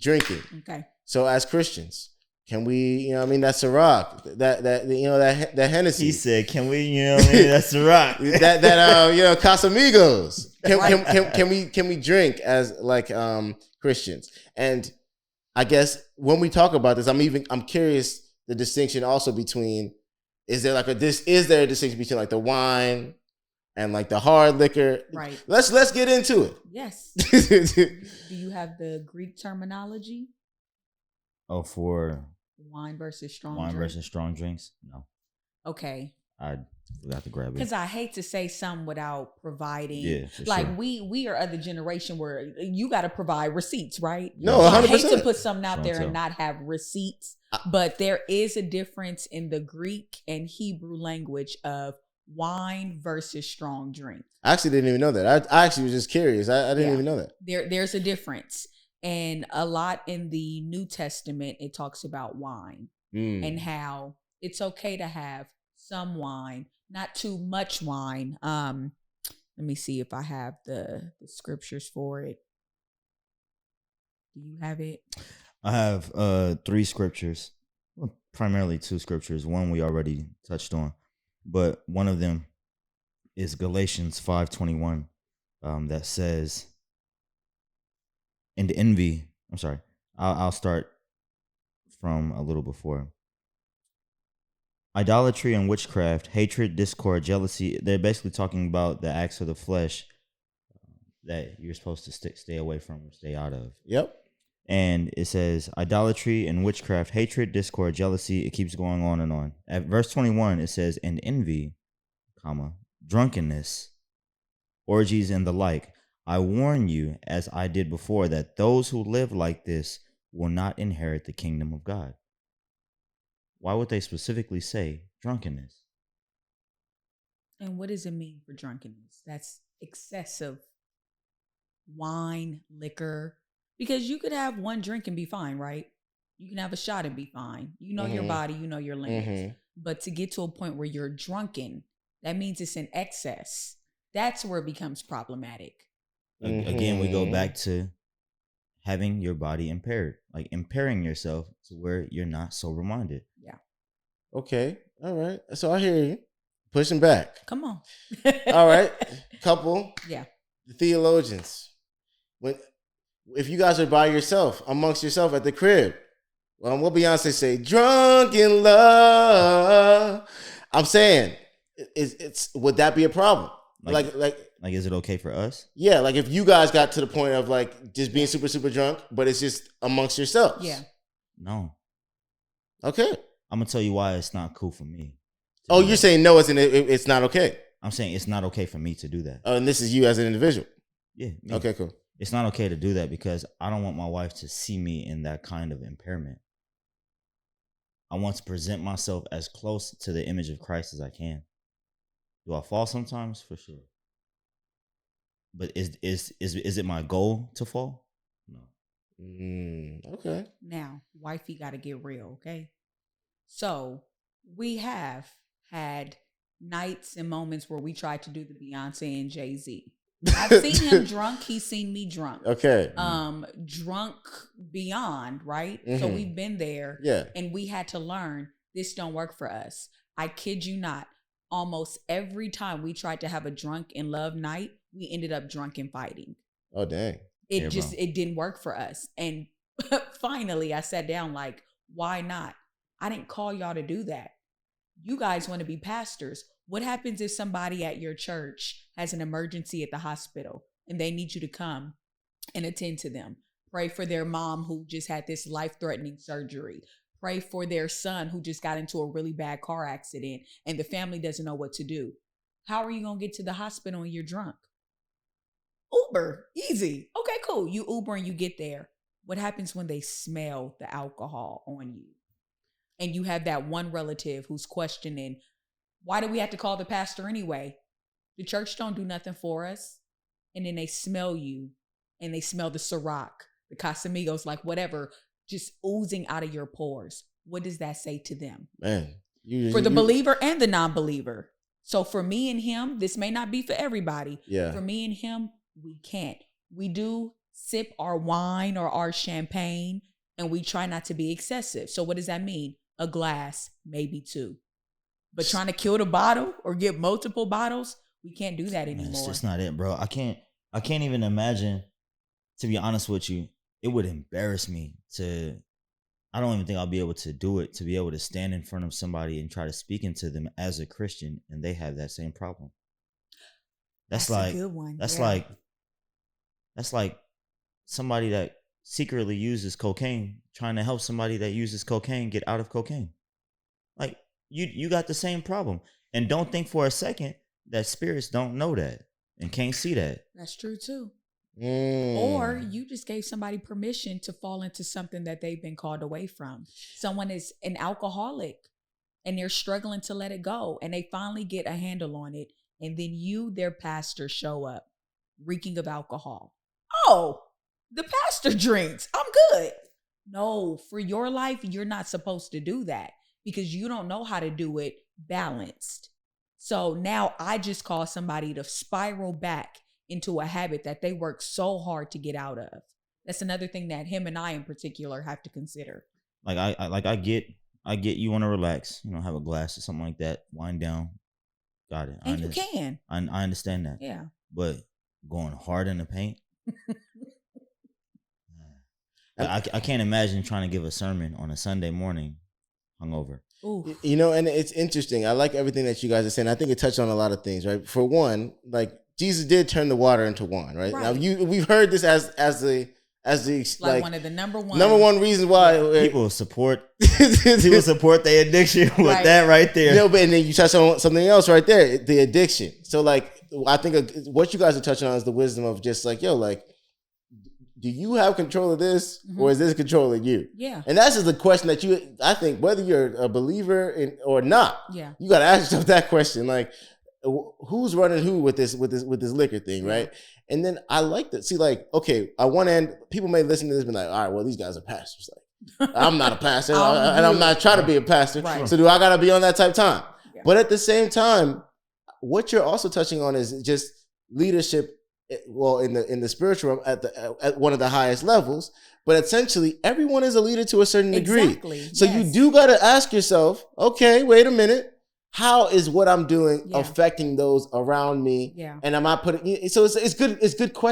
drinking. Okay. So as Christians, can we, that's Ciroc, that Hennessy. He said, can we, that's Ciroc. that Casamigos. Can we drink as like Christians? And I guess when we talk about this, I'm curious the distinction also between, is there a distinction between like the wine and like the hard liquor? Right. Let's get into it. Yes. Do you have the Greek terminology? Oh, for wine versus strong drinks? No. Okay. I forgot to grab it. Because I hate to say something without providing. Yeah, like sure. we are of the generation where you got to provide receipts, right? No, 100%. I hate to put something out there and not have receipts, but there is a difference in the Greek and Hebrew language of wine versus strong drink. I actually didn't even know that. I actually was just curious. I didn't even know that. There's a difference. And a lot in the New Testament, it talks about wine and how it's okay to have some wine, not too much wine. Let me see if I have the scriptures for it. Do you have it? I have 3 scriptures, well, primarily 2 scriptures. One we already touched on, but one of them is Galatians 5:21, that says, "And envy." I'm sorry. I'll start from a little before. Idolatry and witchcraft, hatred, discord, jealousy. They're basically talking about the acts of the flesh that you're supposed to stay away from or stay out of. Yep. And it says idolatry and witchcraft, hatred, discord, jealousy. It keeps going on and on. At verse 21, it says, "And envy, drunkenness, orgies, and the like. I warn you, as I did before, that those who live like this will not inherit the kingdom of God." Why would they specifically say drunkenness? And what does it mean for drunkenness? That's excessive wine, liquor. Because you could have one drink and be fine, right? You can have a shot and be fine. You know your body, you know your limits. But to get to a point where you're drunken, that means it's in excess. That's where it becomes problematic. Again, we go back to having your body impaired, like impairing yourself to where you're not sober-minded. Yeah. Okay. All right. So I hear you. Pushing back. Come on. All right. Couple. Yeah. The theologians. If you guys are by yourself, amongst yourself at the crib, what Beyonce say? Drunk in love. I'm saying, would that be a problem? Like, is it okay for us? Yeah, like if you guys got to the point of like just being super, super drunk, but it's just amongst yourselves. Yeah. No. Okay. I'm gonna tell you why it's not cool for me. Oh, you're saying no, it's not okay. I'm saying it's not okay for me to do that. Oh, and this is you as an individual. Yeah. Me. Okay, cool. It's not okay to do that because I don't want my wife to see me in that kind of impairment. I want to present myself as close to the image of Christ as I can. Do I fall sometimes? For sure. But is it my goal to fall? No. Okay. Now, wifey got to get real, okay? So we have had nights and moments where we tried to do the Beyonce and Jay-Z. I've seen him drunk. He's seen me drunk. Okay. Drunk beyond, right? So we've been there. Yeah. And we had to learn this don't work for us. I kid you not. Almost every time we tried to have a drunk in love night, we ended up drunk and fighting. Oh, dang. It didn't work for us. And finally I sat down like, why not? I didn't call y'all to do that. You guys want to be pastors. What happens if somebody at your church has an emergency at the hospital and they need you to come and attend to them? Pray for their mom who just had this life-threatening surgery. Pray for their son who just got into a really bad car accident and the family doesn't know what to do. How are you going to get to the hospital when you're drunk? Uber, easy. Okay, cool. You Uber and you get there. What happens when they smell the alcohol on you? And you have that one relative who's questioning, why do we have to call the pastor anyway? The church don't do nothing for us. And then they smell you and they smell the Ciroc, the Casamigos, like whatever, just oozing out of your pores. What does that say to them? Man. For the believer and the non-believer. So for me and him, this may not be for everybody. Yeah. For me and him, we can't. We do sip our wine or our champagne, and we try not to be excessive. So what does that mean? A glass, maybe 2. But trying to kill the bottle or get multiple bottles, we can't do that anymore. It's just not it, bro. I can't even imagine, to be honest with you. It would embarrass me I don't even think I'll be able to do it, to be able to stand in front of somebody and try to speak into them as a Christian and they have that same problem. That's like, a good one. That's like somebody that secretly uses cocaine trying to help somebody that uses cocaine get out of cocaine. Like, you got the same problem. And don't think for a second that spirits don't know that and can't see that. That's true too. Or you just gave somebody permission to fall into something that they've been called away from. Someone is an alcoholic and they're struggling to let it go, and they finally get a handle on it, and then you, their pastor, show up reeking of alcohol. Oh, the pastor drinks. I'm good. No, for your life, you're not supposed to do that because you don't know how to do it balanced. So now I just call somebody to spiral back into a habit that they work so hard to get out of. That's another thing that him and I in particular have to consider. Like I get you want to relax, have a glass or something like that, wind down, got it. And you can. I understand that. Yeah. But going hard in the paint, I can't imagine trying to give a sermon on a Sunday morning hungover. Ooh. And it's interesting. I like everything that you guys are saying. I think it touched on a lot of things, right? For one, like, Jesus did turn the water into wine, right? Now we've heard this as the one of the number one reasons why people support their addiction with that right there. No, but and then you touch on something else right there, the addiction. So like, I think what you guys are touching on is the wisdom of just like, do you have control of this, or is this controlling you? Yeah. And that's just the question that I think whether you're a believer or not, you got to ask yourself that question, like, who's running who with this liquor thing, right? And then I like that. See, like, okay, on one end, people may listen to this and be like, all right, well, these guys are pastors. Like, I'm not a pastor, and I'm not trying to be a pastor. Right. So do I got to be on that type of time? Yeah. But at the same time, what you're also touching on is just leadership. Well, in the spiritual realm, at one of the highest levels, but essentially everyone is a leader to a certain degree. Exactly. So you do got to ask yourself, okay, wait a minute. How is what I'm doing affecting those around me? Yeah. And am I putting? So it's good. It's good question.